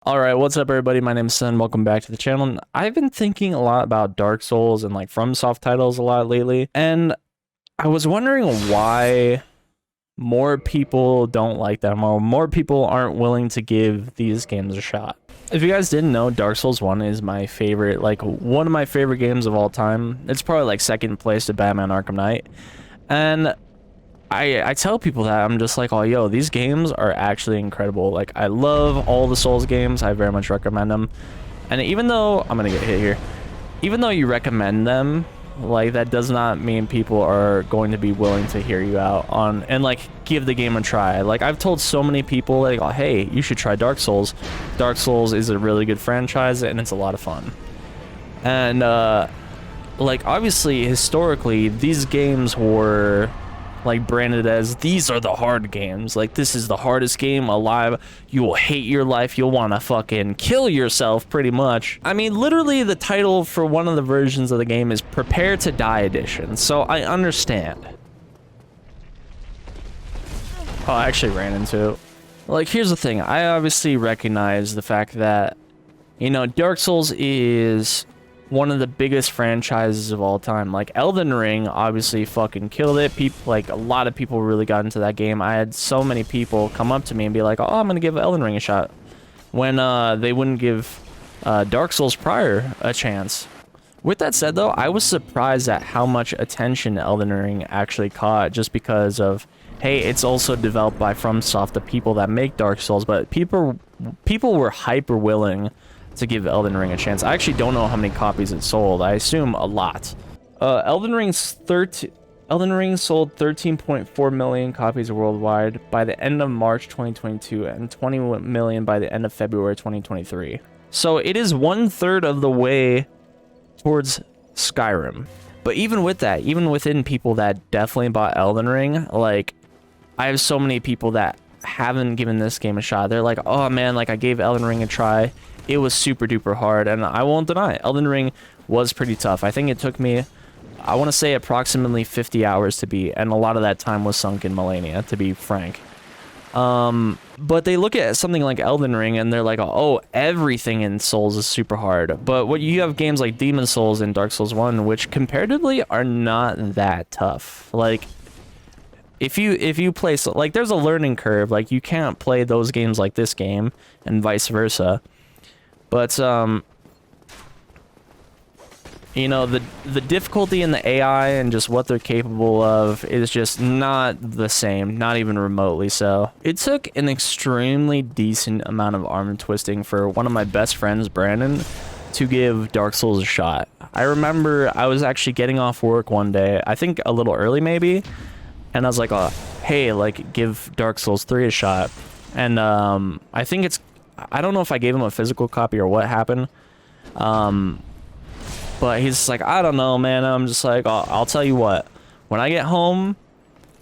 Alright, what's up everybody? My name's Sen. Welcome back to the channel. I've been thinking a lot about Dark Souls and like FromSoft titles a lot lately, and I was wondering why more people don't like them or more people aren't willing to give these games a shot. If you guys didn't know, Dark Souls 1 is my favorite, like one of my favorite games of all time. It's probably like second place to Batman Arkham Knight. And I tell people that I'm just like, oh, yo, these games are actually incredible. Like, I love all the Souls games. I very much recommend them. And even though I'm gonna get hit here, even though you recommend them, like that does not mean people are going to be willing to hear you out on and like give the game a try. Like I've told so many people, like, oh, hey, you should try Dark Souls. Dark Souls is a really good franchise and it's a lot of fun. And like obviously historically, these games were like branded as these are the hard games, like this is the hardest game alive, you will hate your life, you'll want to fucking kill yourself pretty much. I mean, literally the title for one of the versions of the game is Prepare to Die Edition, so I understand. Oh, I actually ran into it. Like, here's the thing, I obviously recognize the fact that, you know, Dark Souls is one of the biggest franchises of all time. Like Elden Ring obviously fucking killed it. People, like a lot of people really got into that game. I had so many people come up to me and be like, oh, I'm gonna give Elden Ring a shot, when they wouldn't give Dark Souls prior a chance. With that said though, I was surprised at how much attention Elden Ring actually caught, just because of, hey, it's also developed by FromSoft, the people that make Dark Souls, but people were hyper willing to give Elden Ring a chance. I actually don't know how many copies it sold. I assume a lot. Elden Ring sold 13.4 million copies worldwide by the end of March 2022 and 20 million by the end of February 2023. So it is 1/3 of the way towards Skyrim. But even with that, even within people that definitely bought Elden Ring, like I have so many people that haven't given this game a shot. They're like, oh man, like I gave Elden Ring a try. It was super duper hard, and I won't deny it. Elden Ring was pretty tough. I think it took me, I want to say approximately 50 hours to beat, and a lot of that time was sunk in Melania, to be frank. But they look at something like Elden Ring and they're like, oh, everything in Souls is super hard. But what you have games like Demon Souls and Dark Souls 1, which comparatively are not that tough. Like, if you play, like, there's a learning curve. Like, you can't play those games like this game, and vice versa. But, you know, the difficulty in the AI and just what they're capable of is just not the same, not even remotely so. It took an extremely decent amount of arm twisting for one of my best friends, Brandon, to give Dark Souls a shot. I remember I was actually getting off work one day, I think a little early maybe, and I was like, oh, hey, like, give Dark Souls 3 a shot. And I think it's, I don't know if I gave him a physical copy or what happened. But he's like, I don't know, man. I'm just like, I'll tell you what. When I get home,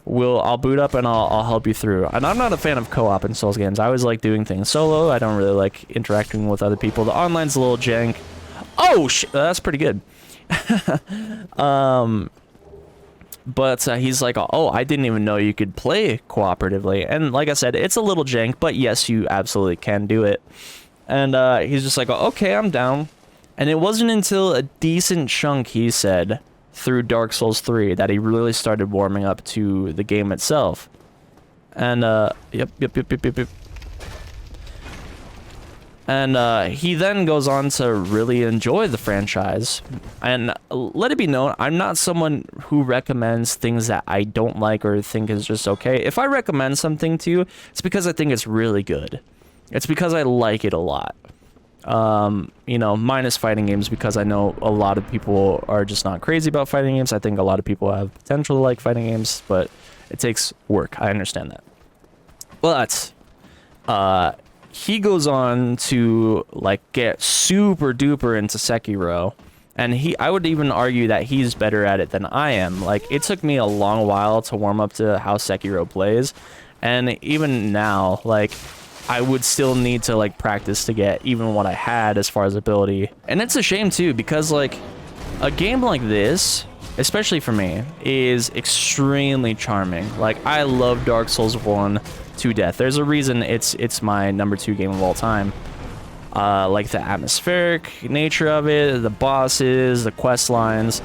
I'll boot up and I'll help you through. And I'm not a fan of co-op in Souls games. I always like doing things solo. I don't really like interacting with other people. The online's a little jank. Oh shit, that's pretty good. But he's like, oh, I didn't even know you could play cooperatively. And like I said, it's a little jank, but yes, you absolutely can do it. And he's just like, okay, I'm down. And it wasn't until a decent chunk, he said, through Dark Souls 3 that he really started warming up to the game itself. And, yep. And he then goes on to really enjoy the franchise. And let it be known, I'm not someone who recommends things that I don't like or think is just okay. If I recommend something to you, it's because I think it's really good. It's because I like it a lot. You know, minus fighting games, because I know a lot of people are just not crazy about fighting games. I think a lot of people have potential to like fighting games, but it takes work. I understand that. But, he goes on to like get super duper into Sekiro, and I would even argue that he's better at it than I am. Like, it took me a long while to warm up to how Sekiro plays, and even now, like, I would still need to like practice to get even what I had as far as ability. And it's a shame too, because like a game like this, especially for me, is extremely charming. Like, I love Dark Souls 1 to death. There's a reason it's my #2 game of all time. like the atmospheric nature of it, the bosses, the quest lines.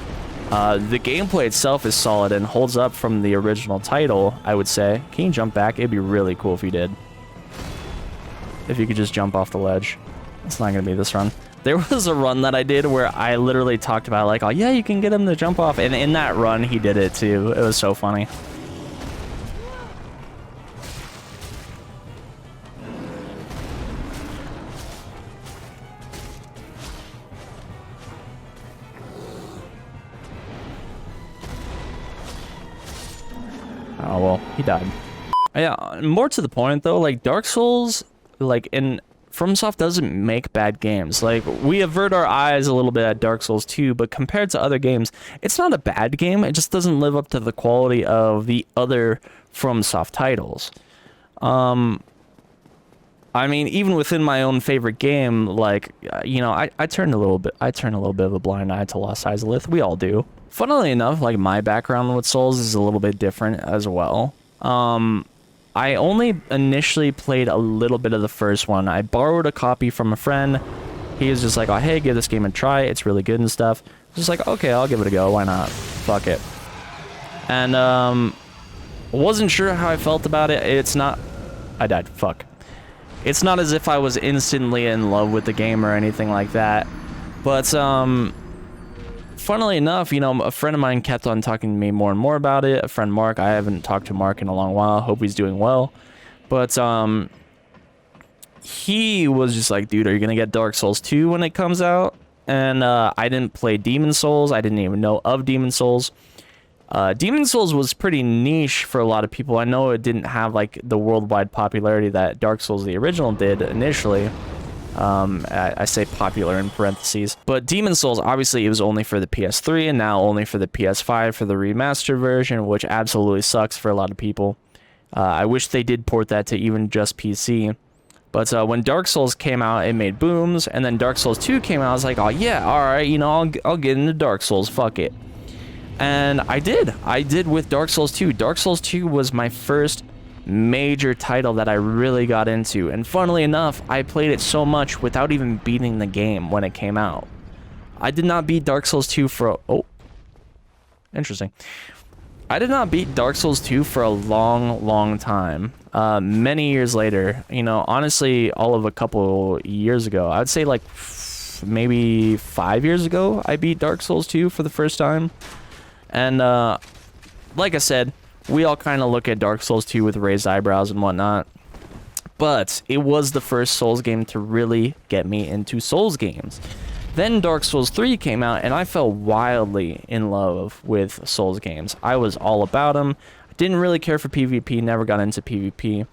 The gameplay itself is solid and holds up from the original title, I would say. Can you jump back? It'd be really cool if you did. If you could just jump off the ledge. It's not going to be this run. There was a run that I did where I literally talked about, like, oh yeah, you can get him to jump off. And in that run, he did it too. It was so funny. Oh, well, he died. Yeah, more to the point, though, like, Dark Souls, like, FromSoft doesn't make bad games. Like, we avert our eyes a little bit at Dark Souls 2, but compared to other games, it's not a bad game. It just doesn't live up to the quality of the other FromSoft titles. I mean, even within my own favorite game, like, you know, I turn a little bit of a blind eye to Lost Izalith. We all do. Funnily enough, like, my background with Souls is a little bit different as well. I only initially played a little bit of the first one. I borrowed a copy from a friend. He was just like, oh, hey, give this game a try. It's really good and stuff. Just like, okay, I'll give it a go. Why not? Fuck it. And, wasn't sure how I felt about it. It's not... I died. Fuck. It's not as if I was instantly in love with the game or anything like that. But, funnily enough, you know, a friend of mine kept on talking to me more and more about it. A friend, Mark. I haven't talked to Mark in a long while. Hope he's doing well. But, he was just like, dude, are you gonna get Dark Souls 2 when it comes out? And, I didn't play Demon Souls. I didn't even know of Demon Souls. Demon Souls was pretty niche for a lot of people. I know it didn't have, like, the worldwide popularity that Dark Souls, the original, did initially. I say popular in parentheses. But Demon Souls, obviously, it was only for the PS3, and now only for the PS5 for the remastered version, which absolutely sucks for a lot of people. I wish they did port that to even just PC. But when Dark Souls came out, it made booms, and then Dark Souls 2 came out, I was like, oh yeah, alright, you know, I'll get into Dark Souls, fuck it. And I did with Dark Souls 2. Dark Souls 2 was my first major title that I really got into, and funnily enough, I played it so much without even beating the game when it came out. I did not beat Dark Souls 2 for interesting. I did not beat Dark Souls 2 for a long time. Many years later, you know, honestly, all of a couple years ago, I'd say like maybe 5 years ago, I beat Dark Souls 2 for the first time. And like I said, we all kind of look at Dark Souls 2 with raised eyebrows and whatnot. But it was the first Souls game to really get me into Souls games. Then Dark Souls 3 came out, and I fell wildly in love with Souls games. I was all about them. I didn't really care for PvP, never got into PvP.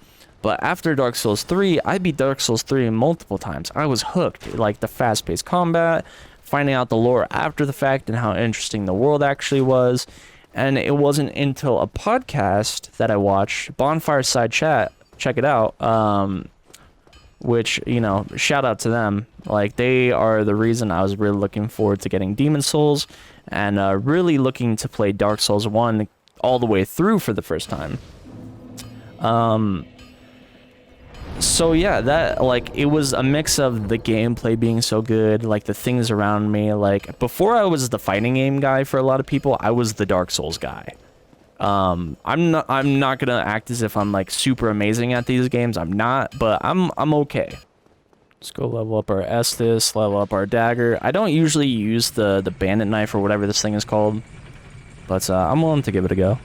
But after Dark Souls 3, I beat Dark Souls 3 multiple times. I was hooked. Like the fast-paced combat, finding out the lore after the fact, and how interesting the world actually was. And it wasn't until a podcast that I watched, Bonfire Side Chat, check it out, which, you know, shout out to them. Like, they are the reason I was really looking forward to getting Demon Souls, and really looking to play Dark Souls 1 all the way through for the first time. So yeah, that, like, it was a mix of the gameplay being so good, like the things around me. Like, before I was the fighting game guy for a lot of people, I was the Dark Souls guy. I'm not gonna act as if I'm like super amazing at these games. I'm not, but I'm okay. Let's go level up our Estus, level up our dagger. I don't usually use the bandit knife or whatever this thing is called, but I'm willing to give it a go.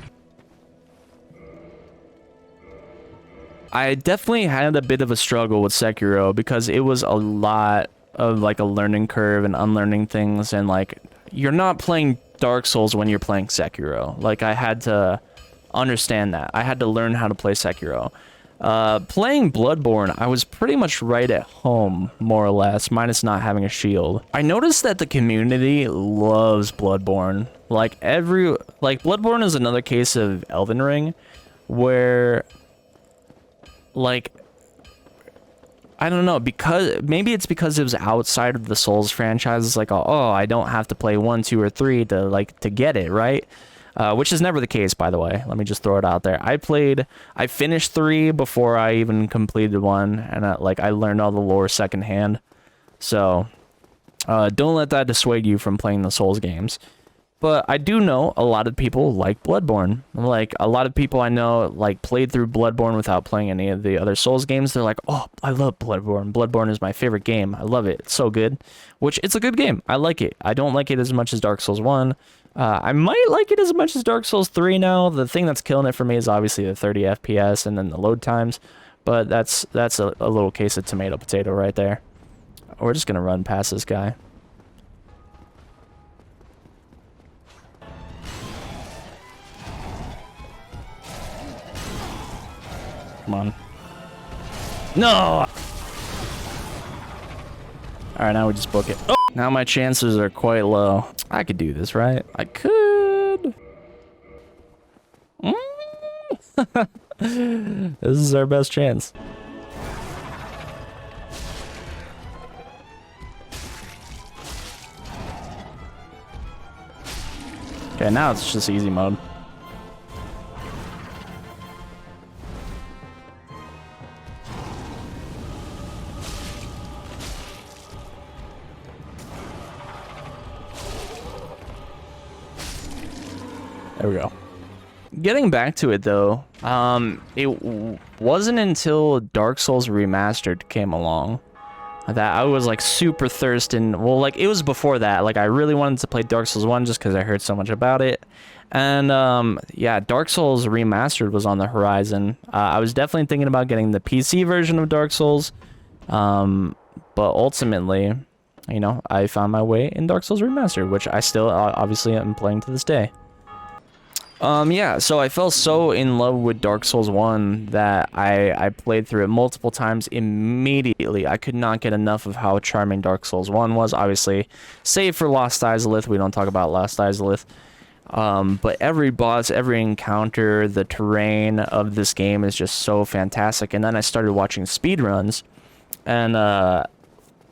I definitely had a bit of a struggle with Sekiro because it was a lot of like a learning curve and unlearning things, and like you're not playing Dark Souls when you're playing Sekiro. Like, I had to understand that. I had to learn how to play Sekiro. Playing Bloodborne, I was pretty much right at home, more or less, minus not having a shield. I noticed that the community loves Bloodborne. Like, Bloodborne is another case of Elden Ring, where, like, I don't know, because maybe it's because it was outside of the Souls franchise. It's like, oh, I don't have to play 1, 2, or 3 to get it, right? Which is never the case, by the way. Let me just throw it out there. I finished 3 before I even completed 1, and I learned all the lore secondhand. So don't let that dissuade you from playing the Souls games. But I do know a lot of people like Bloodborne. Like, a lot of people I know, like, played through Bloodborne without playing any of the other Souls games. They're like, oh, I love Bloodborne. Bloodborne is my favorite game. I love it. It's so good. Which, it's a good game. I like it. I don't like it as much as Dark Souls 1. I might like it as much as Dark Souls 3 now. The thing that's killing it for me is obviously the 30 FPS and then the load times. But that's a little case of tomato potato right there. We're just going to run past this guy. Come on. No! Alright, now we just book it. Oh! Now my chances are quite low. I could do this, right? I could. This is our best chance. Okay, now it's just easy mode. There we go. Getting back to it though, it wasn't until Dark Souls Remastered came along that I was like super thirsting. Well, like it was before that. Like I really wanted to play Dark Souls 1 just because I heard so much about it. And yeah, Dark Souls Remastered was on the horizon. I was definitely thinking about getting the PC version of Dark Souls. But ultimately, you know, I found my way in Dark Souls Remastered, which I still obviously am playing to this day. Yeah, so I fell so in love with Dark Souls 1 that I played through it multiple times immediately. I could not get enough of how charming Dark Souls 1 was, obviously. Save for Lost Izalith, we don't talk about Lost Izalith. But every boss, every encounter, the terrain of this game is just so fantastic. And then I started watching speedruns, and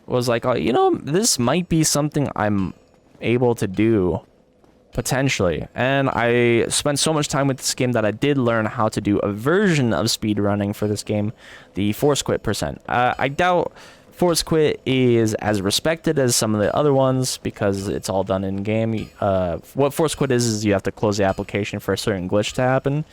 was like, oh, you know, this might be something I'm able to do. Potentially. And I spent so much time with this game that I did learn how to do a version of speedrunning for this game, the Force Quit percent. I doubt Force Quit is as respected as some of the other ones because it's all done in game. What Force Quit is you have to close the application for a certain glitch to happen.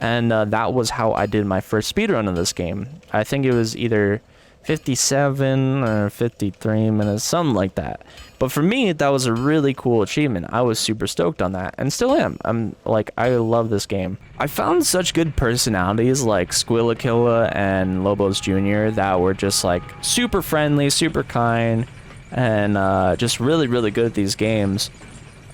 And that was how I did my first speedrun of this game. I think it was either 57 or 53 minutes, something like that. But for me, that was a really cool achievement. I was super stoked on that, and still am. I'm like, I love this game. I found such good personalities like Squillakilla and Lobos Jr. that were just like super friendly, super kind, and just really, really good at these games.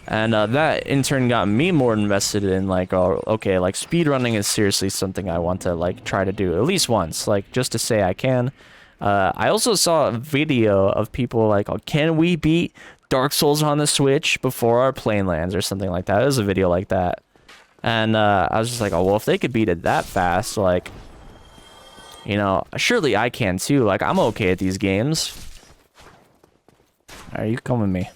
And that in turn got me more invested in like, oh, okay, like speedrunning is seriously something I want to like try to do at least once, like just to say I can. I also saw a video of people like, oh, can we beat Dark Souls on the Switch before our plane lands or something like that. It was a video like that. And I was just like, oh, well, if they could beat it that fast, like, you know, surely I can too. Like, I'm okay at these games. All right, you come with me.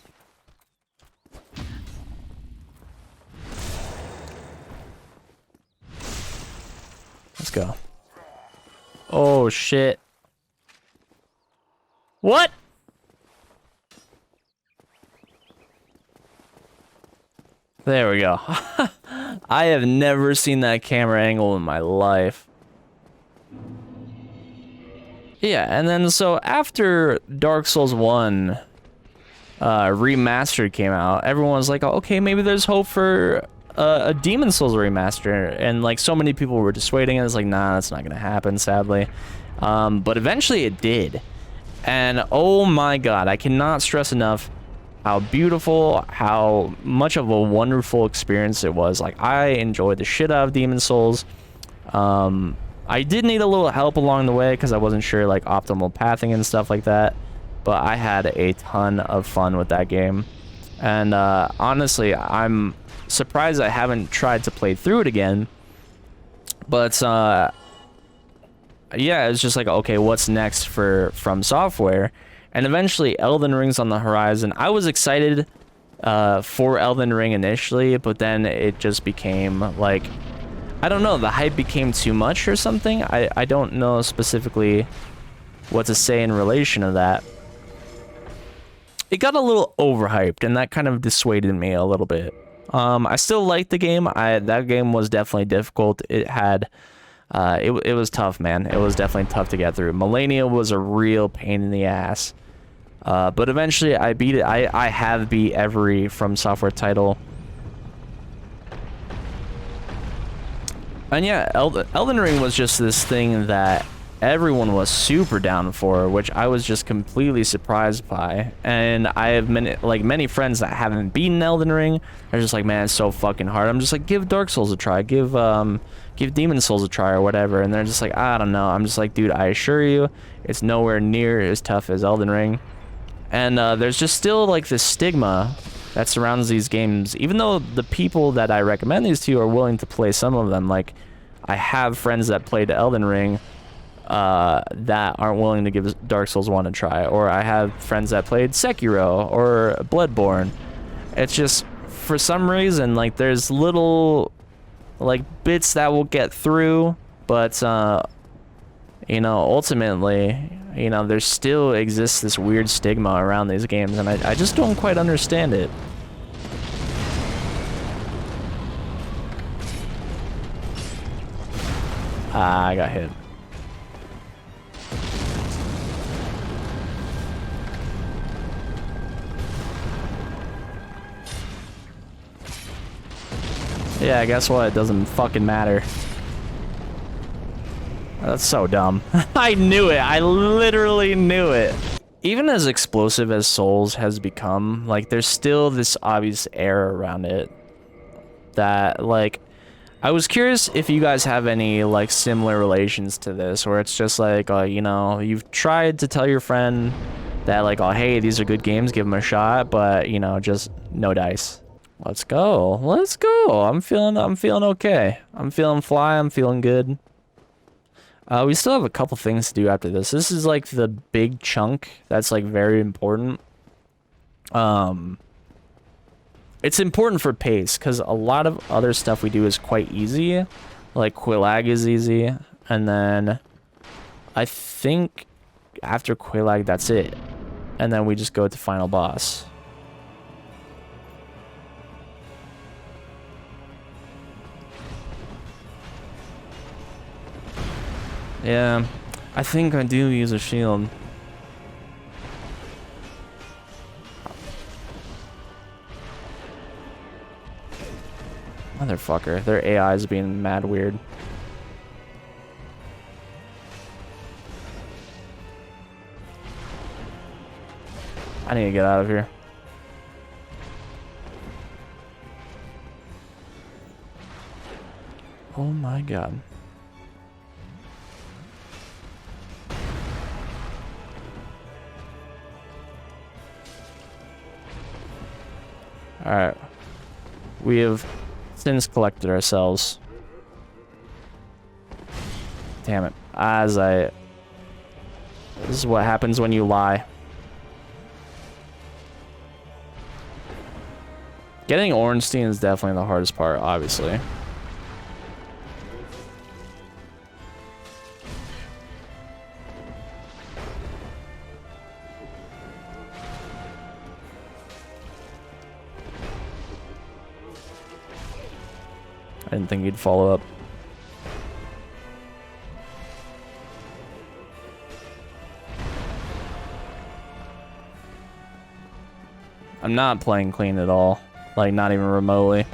Let's go. Oh, shit. What? There we go. I have never seen that camera angle in my life. Yeah, and then so after Dark Souls 1 Remastered came out, everyone was like, oh, okay, maybe there's hope for a Demon Souls remaster. And like so many people were dissuading it. It's like, nah, that's not gonna happen, sadly. But eventually it did. And oh my god, I cannot stress enough how beautiful, how much of a wonderful experience it was. Like, I enjoyed the shit out of Demon Souls. I did need a little help along the way because I wasn't sure, like, optimal pathing and stuff like that. But I had a ton of fun with that game. And honestly, I'm surprised I haven't tried to play through it again. But yeah, it's just like, okay, what's next from Software? And eventually Elden Ring's on the horizon. I was excited for Elden Ring initially, but then it just became like, I don't know, the hype became too much or something. I don't know specifically what to say in relation to that. it got a little overhyped, and that kind of dissuaded me a little bit. I still liked the game. That game was definitely difficult. It had, it was tough, man. It was definitely tough to get through. Millennia was a real pain in the ass. But eventually I beat it. I have beat every From Software title. And yeah, Elden Ring was just this thing that everyone was super down for, which I was just completely surprised by. And I have many friends that haven't beaten Elden Ring. They're just like, man, it's so fucking hard. I'm just like, give Dark Souls a try, give Demon Souls a try or whatever. And they're just like, I don't know. I'm just like, dude, I assure you, it's nowhere near as tough as Elden Ring. And there's just still like this stigma that surrounds these games, even though the people that I recommend these to are willing to play some of them. Like, I have friends that played Elden Ring that aren't willing to give Dark Souls 1 a try, or I have friends that played Sekiro or Bloodborne. It's just, for some reason, like, there's little like bits that will get through, but you know, ultimately, you know, there still exists this weird stigma around these games, and I just don't quite understand it. Ah, I got hit. Yeah, guess what? It doesn't fucking matter. That's so dumb. I knew it. I literally knew it. Even as explosive as Souls has become, like, there's still this obvious air around it that, like, I was curious if you guys have any, like, similar relations to this, where it's just like, you know, you've tried to tell your friend that, like, oh, hey, these are good games, give them a shot, but, you know, just no dice. Let's go. Let's go. I'm feeling okay. I'm feeling fly. I'm feeling good. We still have a couple things to do after this. This is like the big chunk that's like very important. It's important for pace because a lot of other stuff we do is quite easy. Like Quillag is easy, and then I think after Quillag that's it, and then we just go to final boss. Yeah, I think I do use a shield. Motherfucker, their AI is being mad weird. I need to get out of here. Oh my god. Alright. We have since collected ourselves. Damn it. This is what happens when you lie. Getting Ornstein is definitely the hardest part, obviously. I didn't think he'd follow up. I'm not playing clean at all. Like, not even remotely.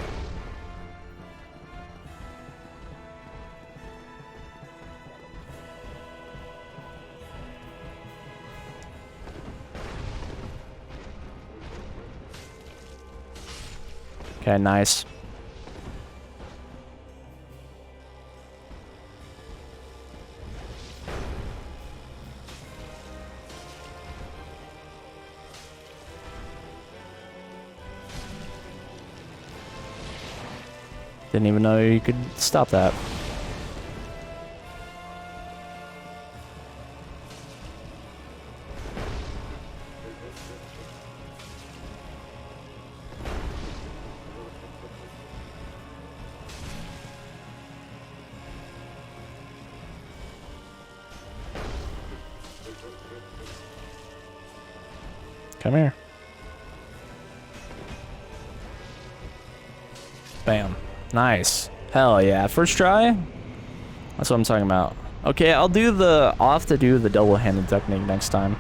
Okay, nice. Didn't even know you could stop that. Come here. Bam. Nice. Hell yeah. First try? That's what I'm talking about. Okay, I'll have to do the double-handed technique next time.